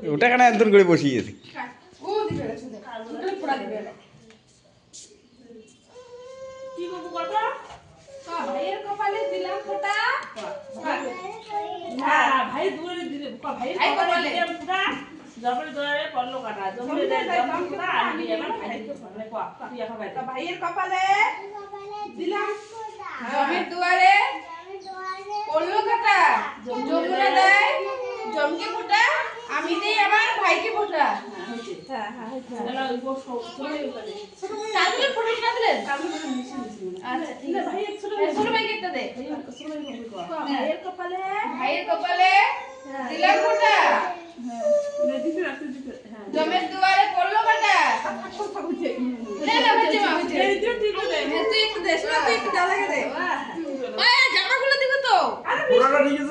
ওটা কেন একদম করে বসিয়েছি ও দিবে রে শুধু ওটা পোড়া দিবে রে কি করব কথা ভাইয়ের কপালে দিলাম ফোঁটা হ্যাঁ ভাই দূরে দিলে ভাই কপালে দিলাম ফোঁটা জবরে দরে পড়লো কাটা জবরে দিলাম ফোঁটা আমি আমার ভাই মানে কো তুই এখন ভাই ভাইয়ের কপালে দিলাম ফোঁটা জমের দুয়ারে পড়লো কাটা যমুনা দেয় জমকে ফোঁটা আমি দেই আমার ভাইকে ফোঁটা হ্যাঁ হ্যাঁ হয়েছে চলো ওই সব সময় করে তাহলে ফোঁটা না দিলেন কামড়ে করে মিশে মিশে আচ্ছা ঠিক আছে ভাই ছোট ভাইকে একটা দে ভাইয়ের কপালে ভাইয়ের কপালে দিলাম ফোঁটা না দিতে রাখতে দিতে হ্যাঁ জমের দুয়ারে পড়লো কাটা না না হচ্ছে মা হচ্ছে এই দিও ঠিক আছে তুই একটু দে শোনা তুই একটু দাদাকে দে জামাগুলো দিব তো পুরোটা নিয়ে